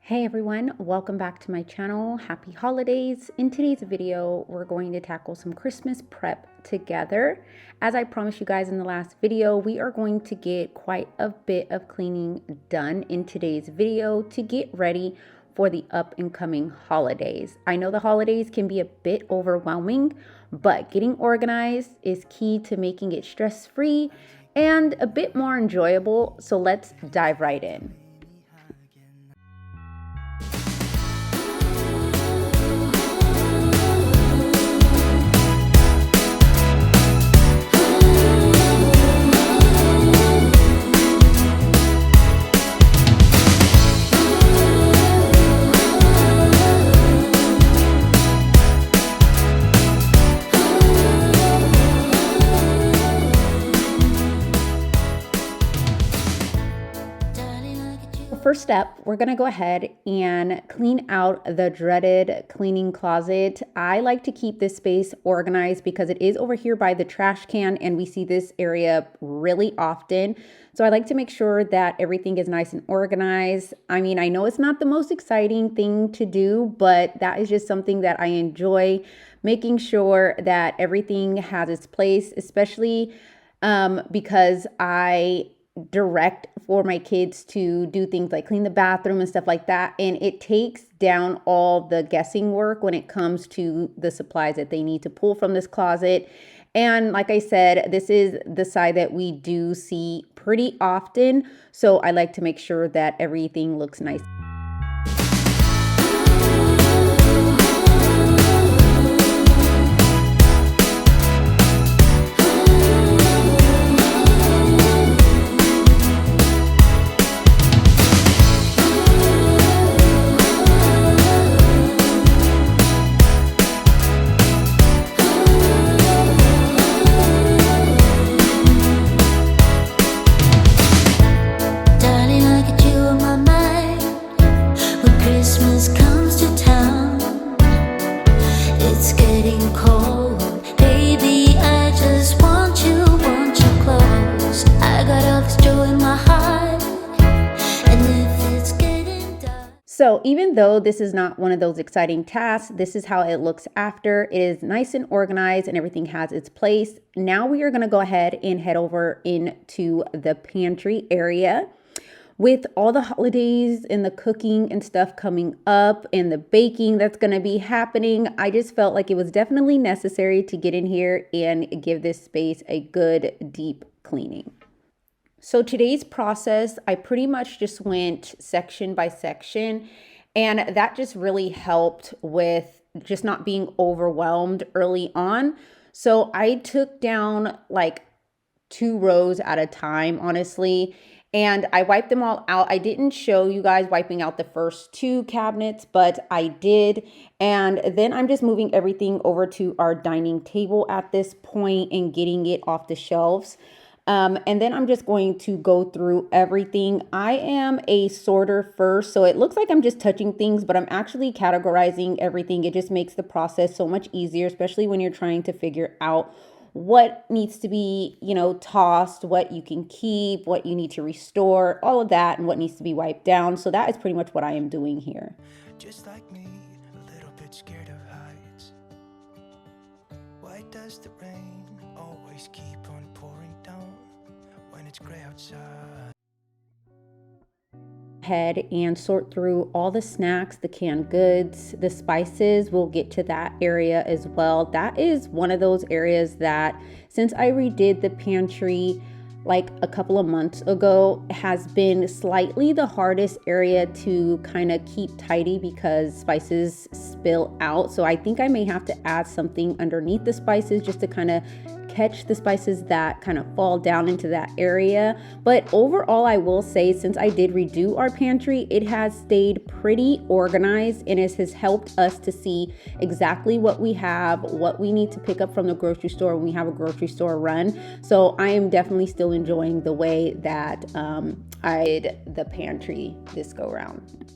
Hey everyone, welcome back to my channel. Happy holidays. In today's video, we're going to tackle some Christmas prep together. As I promised you guys in the last video, we are going to get quite a bit of cleaning done in today's video to get ready for the up and coming holidays. I know the holidays can be a bit overwhelming, but getting organized is key to making it stress-free and a bit more enjoyable. So let's dive right in. First step, we're gonna go ahead and clean out the dreaded cleaning closet. I like to keep this space organized because it is over here by the trash can and we see this area really often. So I like to make sure that everything is nice and organized. I mean, I know it's not the most exciting thing to do, but that is just something that I enjoy, making sure that everything has its place, especially because I direct for my kids to do things like clean the bathroom and stuff like that. And it takes down all the guessing work when it comes to the supplies that they need to pull from this closet. And like I said, this is the side that we do see pretty often. So I like to make sure that everything looks nice. So even though this is not one of those exciting tasks, this is how it looks after. It is nice and organized and everything has its place. Now we are going to go ahead and head over into the pantry area. With all the holidays and the cooking and stuff coming up and the baking that's going to be happening, I just felt like it was definitely necessary to get in here and give this space a good deep cleaning. So today's process, I pretty much just went section by section, and that just really helped with just not being overwhelmed early on. So I took down like 2 rows at a time, honestly, and I wiped them all out. I didn't show you guys wiping out the first 2 cabinets, but I did. And then I'm just moving everything over to our dining table at this point and getting it off the shelves. And then I'm just going to go through everything. I am a sorter first, so it looks like I'm just touching things, but I'm actually categorizing everything. It just makes the process so much easier, especially when you're trying to figure out what needs to be, tossed, what you can keep, what you need to restore, all of that, and what needs to be wiped down. So that is pretty much what I am doing here. Just like me, a little bit scared of heights. Why does the rain always keep on pouring down when it's gray outside? Head and sort through all the snacks, the canned goods, the spices. We'll get to that area as well. That is one of those areas that since I redid the pantry like a couple of months ago has been slightly the hardest area to kind of keep tidy because spices spill out. So I think I may have to add something underneath the spices just to kind of catch the spices that kind of fall down into that area. But overall, I will say, since I did redo our pantry, it has stayed pretty organized and it has helped us to see exactly what we have, what we need to pick up from the grocery store when we have a grocery store run. So I am definitely still enjoying the way that I did the pantry this go round.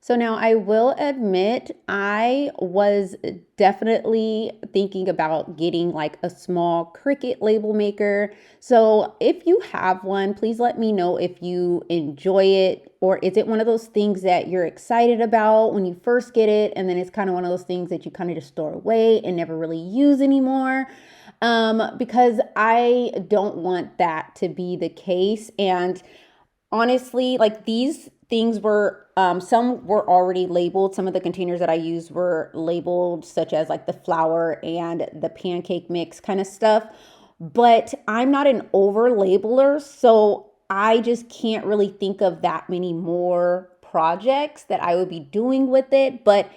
So now I will admit I was definitely thinking about getting like a small Cricut label maker. So if you have one, please let me know if you enjoy it, or is it one of those things that you're excited about when you first get it and then it's kind of one of those things that you kind of just store away and never really use anymore. Because I don't want that to be the case. And honestly, like these things were, some were already labeled. Some of the containers that I used were labeled, such as like the flour and the pancake mix kind of stuff. But I'm not an over labeler, so I just can't really think of that many more projects that I would be doing with it. But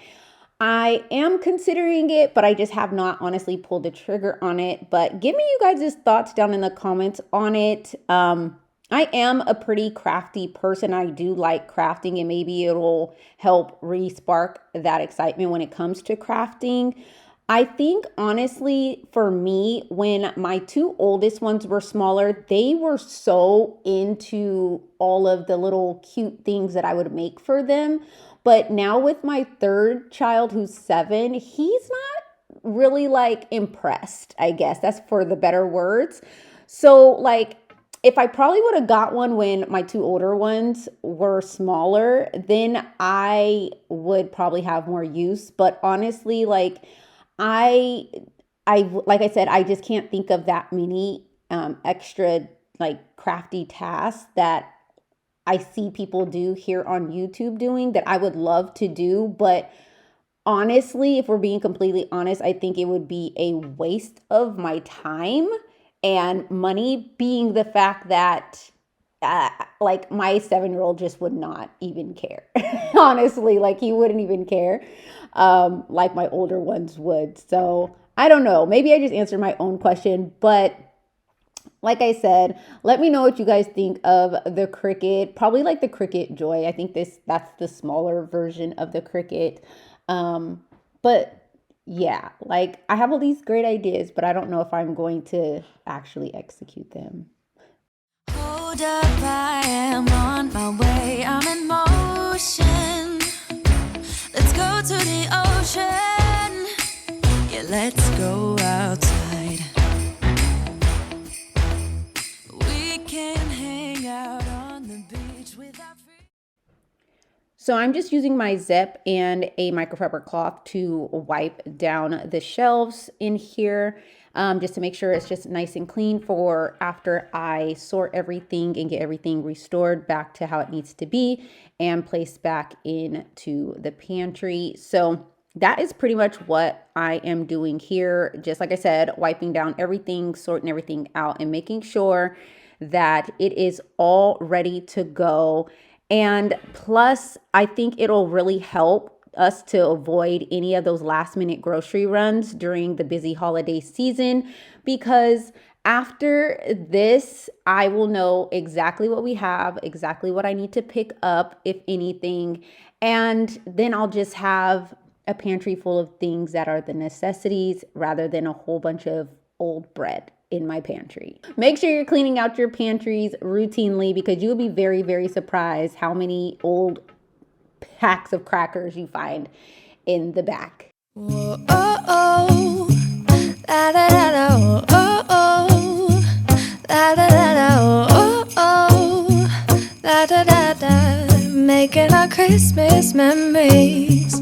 I am considering it, but I just have not honestly pulled the trigger on it. But give me you guys' thoughts down in the comments on it. I am a pretty crafty person. I do like crafting, and maybe it'll help re-spark that excitement when it comes to crafting. I think honestly, for me, when my two oldest ones were smaller, they were so into all of the little cute things that I would make for them. But now with my third child, who's 7, he's not really like impressed, I guess. That's for the better words. So like, if I probably would have got one when my two older ones were smaller, then I would probably have more use. But honestly, like I like I said, I just can't think of that many extra like crafty tasks that I see people do here on YouTube doing that I would love to do. But honestly, if we're being completely honest, I think it would be a waste of my time and money, being the fact that like my 7-year-old just would not even care. Honestly, like he wouldn't even care like my older ones would. So I don't know, maybe I just answered my own question, but like I said, let me know what you guys think of the Cricut. Probably like the Cricut Joy. I think that's the smaller version of the Cricut. But yeah, like I have all these great ideas, but I don't know if I'm going to actually execute them. Hold up, I am on my way, I'm in motion. Let's go to the ocean. Yeah, let's go outside. We can hang out on the beach without free. So I'm just using my zip and a microfiber cloth to wipe down the shelves in here, just to make sure it's just nice and clean for after I sort everything and get everything restored back to how it needs to be and placed back into the pantry. So that is pretty much what I am doing here. Just like I said, wiping down everything, sorting everything out, and making sure that it is all ready to go. And plus, I think it'll really help us to avoid any of those last minute grocery runs during the busy holiday season, because after this, I will know exactly what we have, exactly what I need to pick up, if anything. And then I'll just have a pantry full of things that are the necessities rather than a whole bunch of old bread in my pantry. Make sure you're cleaning out your pantries routinely, because you'll be very, very surprised how many old packs of crackers you find in the back. Whoa, oh, oh, da da da da, oh, oh, da da da da, oh, oh, da da da da, making our Christmas memories.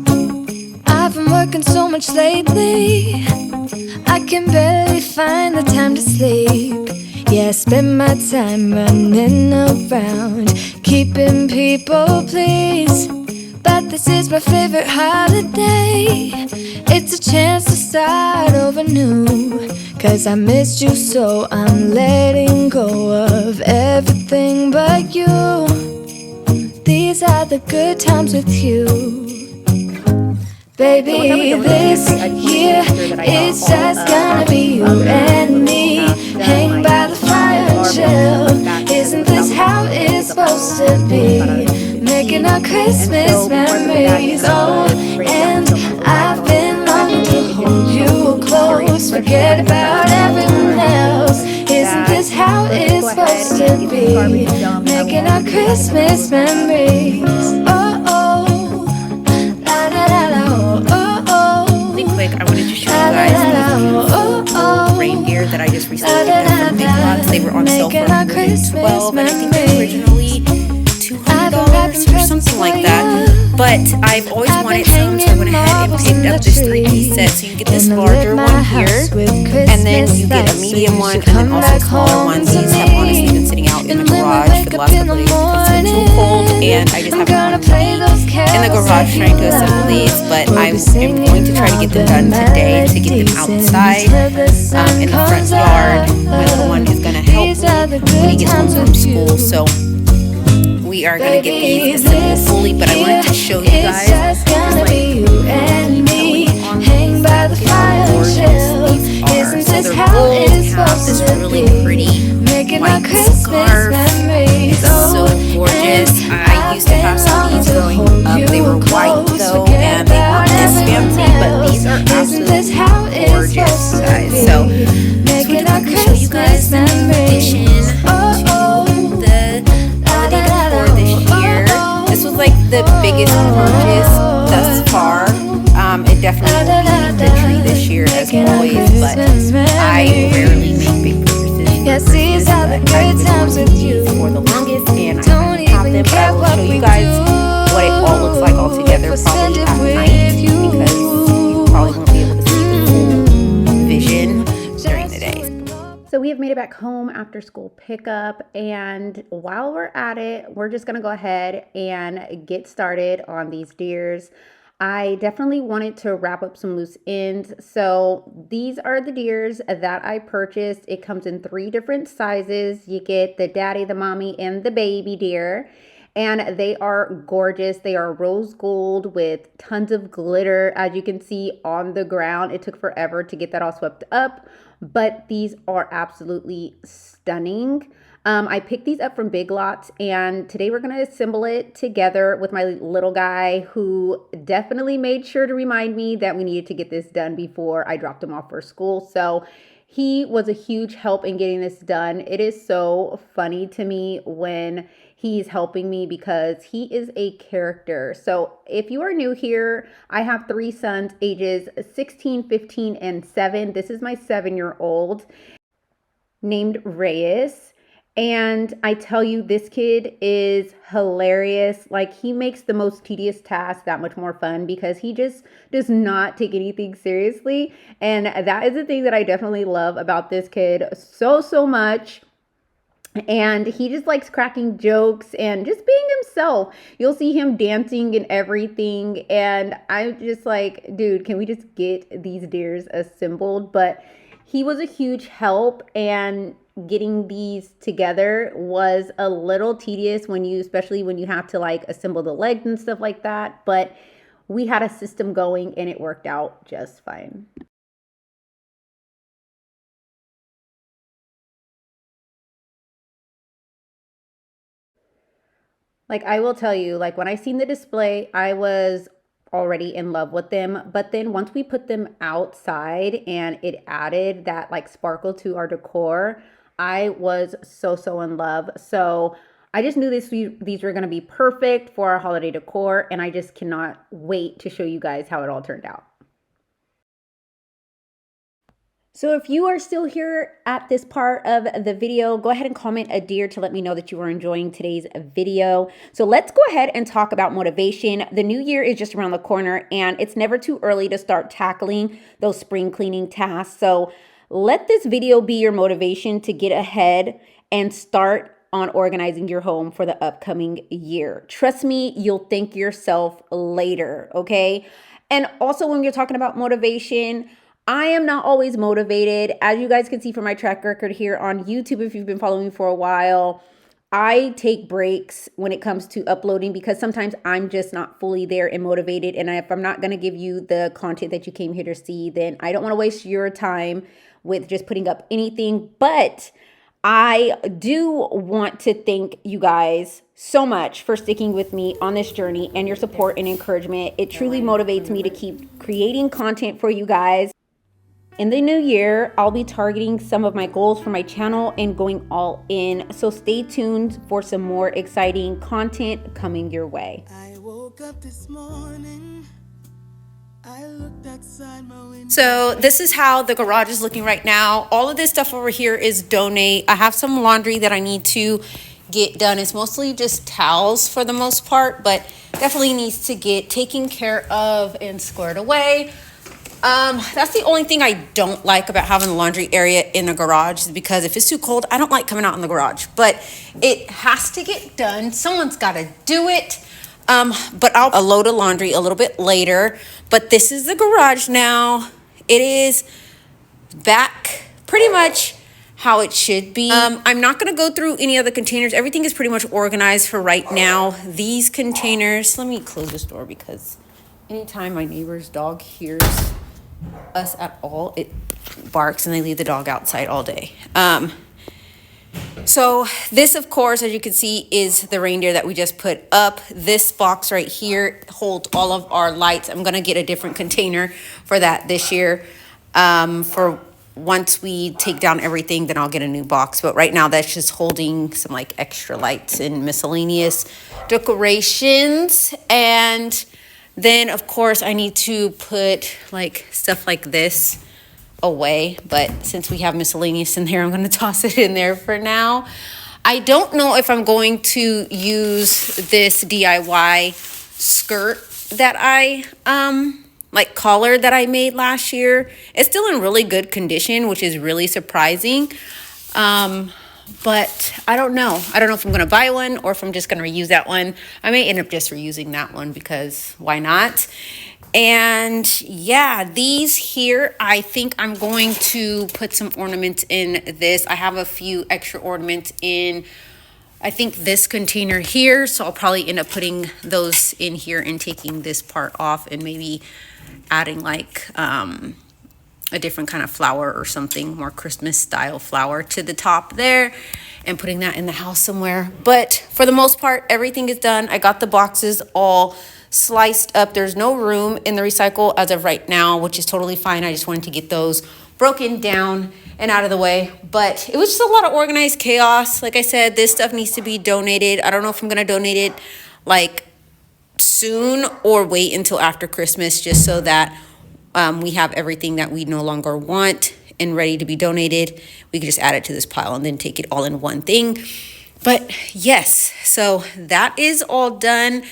I've been working so much lately, I can barely find the time to sleep. Yeah, I spend my time running around, keeping people pleased. But this is my favorite holiday. It's a chance to start over new. 'Cause I missed you, so I'm letting go of everything but you. These are the good times with you. Baby, this year it's just gonna be you and me. Hang by the fire and chill. Isn't this how it's supposed to be? Making our Christmas memories. Oh, and I've been longing to hold you close. Forget about everyone else. Isn't this how it's supposed to be? Making our Christmas memories. Oh, oh. I wanted to show you guys these reindeer that I just recently picked up from Big Lots. They were on sale for $112, and I think they were originally $200 or something like that. But I've always wanted some, so I went ahead and picked up this 3-piece set. So you get this larger one here, and then you get a medium one, and then also a smaller one. These have honestly been sitting out in the garage for the last couple of days because it's too cold, and I just haven't wanted to be in the garage trying to assemble these. But I am going to try to get them done today to get them outside in the front yard. My little one is going to help me when he gets home from school. So we are going to get these assembled fully, but I wanted to show you guys hang by the fire chill. Isn't this how it's supposed to be? Pretty white scarf. It's so gorgeous. I used to have some of these growing up. They were white though, and they weren't this fancy, but these are absolutely gorgeous, guys. So just wanted to show you guys the addition to the decor this year. This was like the biggest purchase thus far. It definitely will be the tree this year as always, but I rarely make big purchases. I've been wanting these for the longest, and I finally have them. But I will show you guys what it all looks like all together, probably at night, because you probably won't be able to see the full vision during the day. So we have made it back home after school pickup, and while we're at it, we're just gonna go ahead and get started on these deers. I definitely wanted to wrap up some loose ends. So these are the deers that I purchased. It comes in 3 different sizes. You get the daddy, the mommy, and the baby deer. And they are gorgeous. They are rose gold with tons of glitter, as you can see on the ground. It took forever to get that all swept up, but these are absolutely stunning. I picked these up from Big Lots, and today we're going to assemble it together with my little guy, who definitely made sure to remind me that we needed to get this done before I dropped him off for school. So he was a huge help in getting this done. It is so funny to me when he's helping me because he is a character. So if you are new here, I have 3 sons, ages 16, 15, and 7. This is my 7-year-old named Reyes. And I tell you, this kid is hilarious. Like, he makes the most tedious tasks that much more fun because he just does not take anything seriously. And that is the thing that I definitely love about this kid so much. And he just likes cracking jokes and just being himself. You'll see him dancing and everything. And I'm just like, dude, can we just get these deers assembled? But he was a huge help, and getting these together was a little tedious especially when you have to like assemble the legs and stuff like that. But we had a system going and it worked out just fine. Like, I will tell you, like, when I seen the display, I was already in love with them. But then once we put them outside and it added that like sparkle to our decor, I was so in love. So I just knew these were going to be perfect for our holiday decor, and I just cannot wait to show you guys how it all turned out. So if you are still here at this part of the video, go ahead and comment a deer to let me know that you are enjoying today's video. So let's go ahead and talk about motivation. The new year is just around the corner, and it's never too early to start tackling those spring cleaning tasks. So let this video be your motivation to get ahead and start on organizing your home for the upcoming year. Trust me, you'll thank yourself later, okay? And also, when you're talking about motivation, I am not always motivated. As you guys can see from my track record here on YouTube, if you've been following me for a while, I take breaks when it comes to uploading because sometimes I'm just not fully there and motivated. And if I'm not going to give you the content that you came here to see, then I don't want to waste your time with just putting up anything. But I do want to thank you guys so much for sticking with me on this journey and your support and encouragement. It truly motivates me to keep creating content for you guys. In the new year, I'll be targeting some of my goals for my channel and going all in. So stay tuned for some more exciting content coming your way. I woke up this morning, So this is how the garage is looking right now. All of this stuff over here is donate. I have some laundry that I need to get done. It's mostly just towels for the most part, but definitely needs to get taken care of and squared away. That's the only thing I don't like about having the laundry area in the garage, is because if it's too cold, I don't like coming out in the garage, but it has to get done. Someone's got to do it. But I'll load of laundry a little bit later, but this is the garage now. It is back pretty much how it should be. I'm not going to go through any of the containers. Everything is pretty much organized for right now. These containers, let me close this door because anytime my neighbor's dog hears us at all, it barks and they leave the dog outside all day. So this, of course, as you can see, is the reindeer that we just put up. This box right here holds all of our lights. I'm going to get a different container for that this year. For once we take down everything, then I'll get a new box. But right now, that's just holding some like extra lights and miscellaneous decorations. And then, of course, I need to put like stuff like this away, but since we have miscellaneous in there, I'm going to toss it in there for now. I don't know if I'm going to use this DIY skirt that I like collar that I made last year. It's still in really good condition, which is really surprising. But I don't know. I don't know if I'm going to buy one or if I'm just going to reuse that one. I may end up just reusing that one because why not? And yeah, these here, I think I'm going to put some ornaments in this. I have a few extra ornaments in, I think, this container here. So I'll probably end up putting those in here and taking this part off and maybe adding like a different kind of flower or something, more Christmas style flower to the top there, and putting that in the house somewhere. But for the most part, everything is done. I got the boxes all sliced up. There's no room in the recycle as of right now, which is totally fine. I just wanted to get those broken down and out of the way. But it was just a lot of organized chaos. Like I said, this stuff needs to be donated. I don't know if I'm going to donate it like soon or wait until after Christmas, just so that we have everything that we no longer want and ready to be donated. We can just add it to this pile and then take it all in one thing. But yes, so that is all done.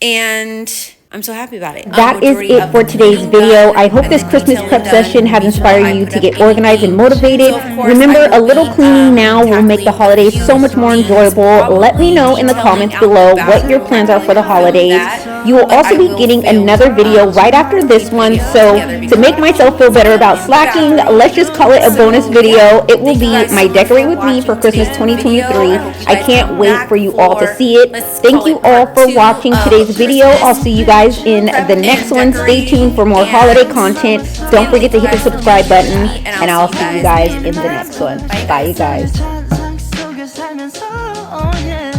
And I'm so happy about it. That is it for today's video. I hope this Christmas prep session has inspired you to get organized and motivated. Remember, a little cleaning now will make the holidays so much more enjoyable. Let me know in the comments below what your plans are for the holidays. You will also be getting another video right after this one. So to make myself feel better about slacking, let's just call it a bonus video. It will be my Decorate With Me for Christmas 2023. I can't wait for you all to see it. Thank you all for watching today's video. I'll see you guys in the next one. Stay tuned for more holiday content. Don't forget to hit the subscribe button, and I'll see you guys in the next one. Bye, you guys.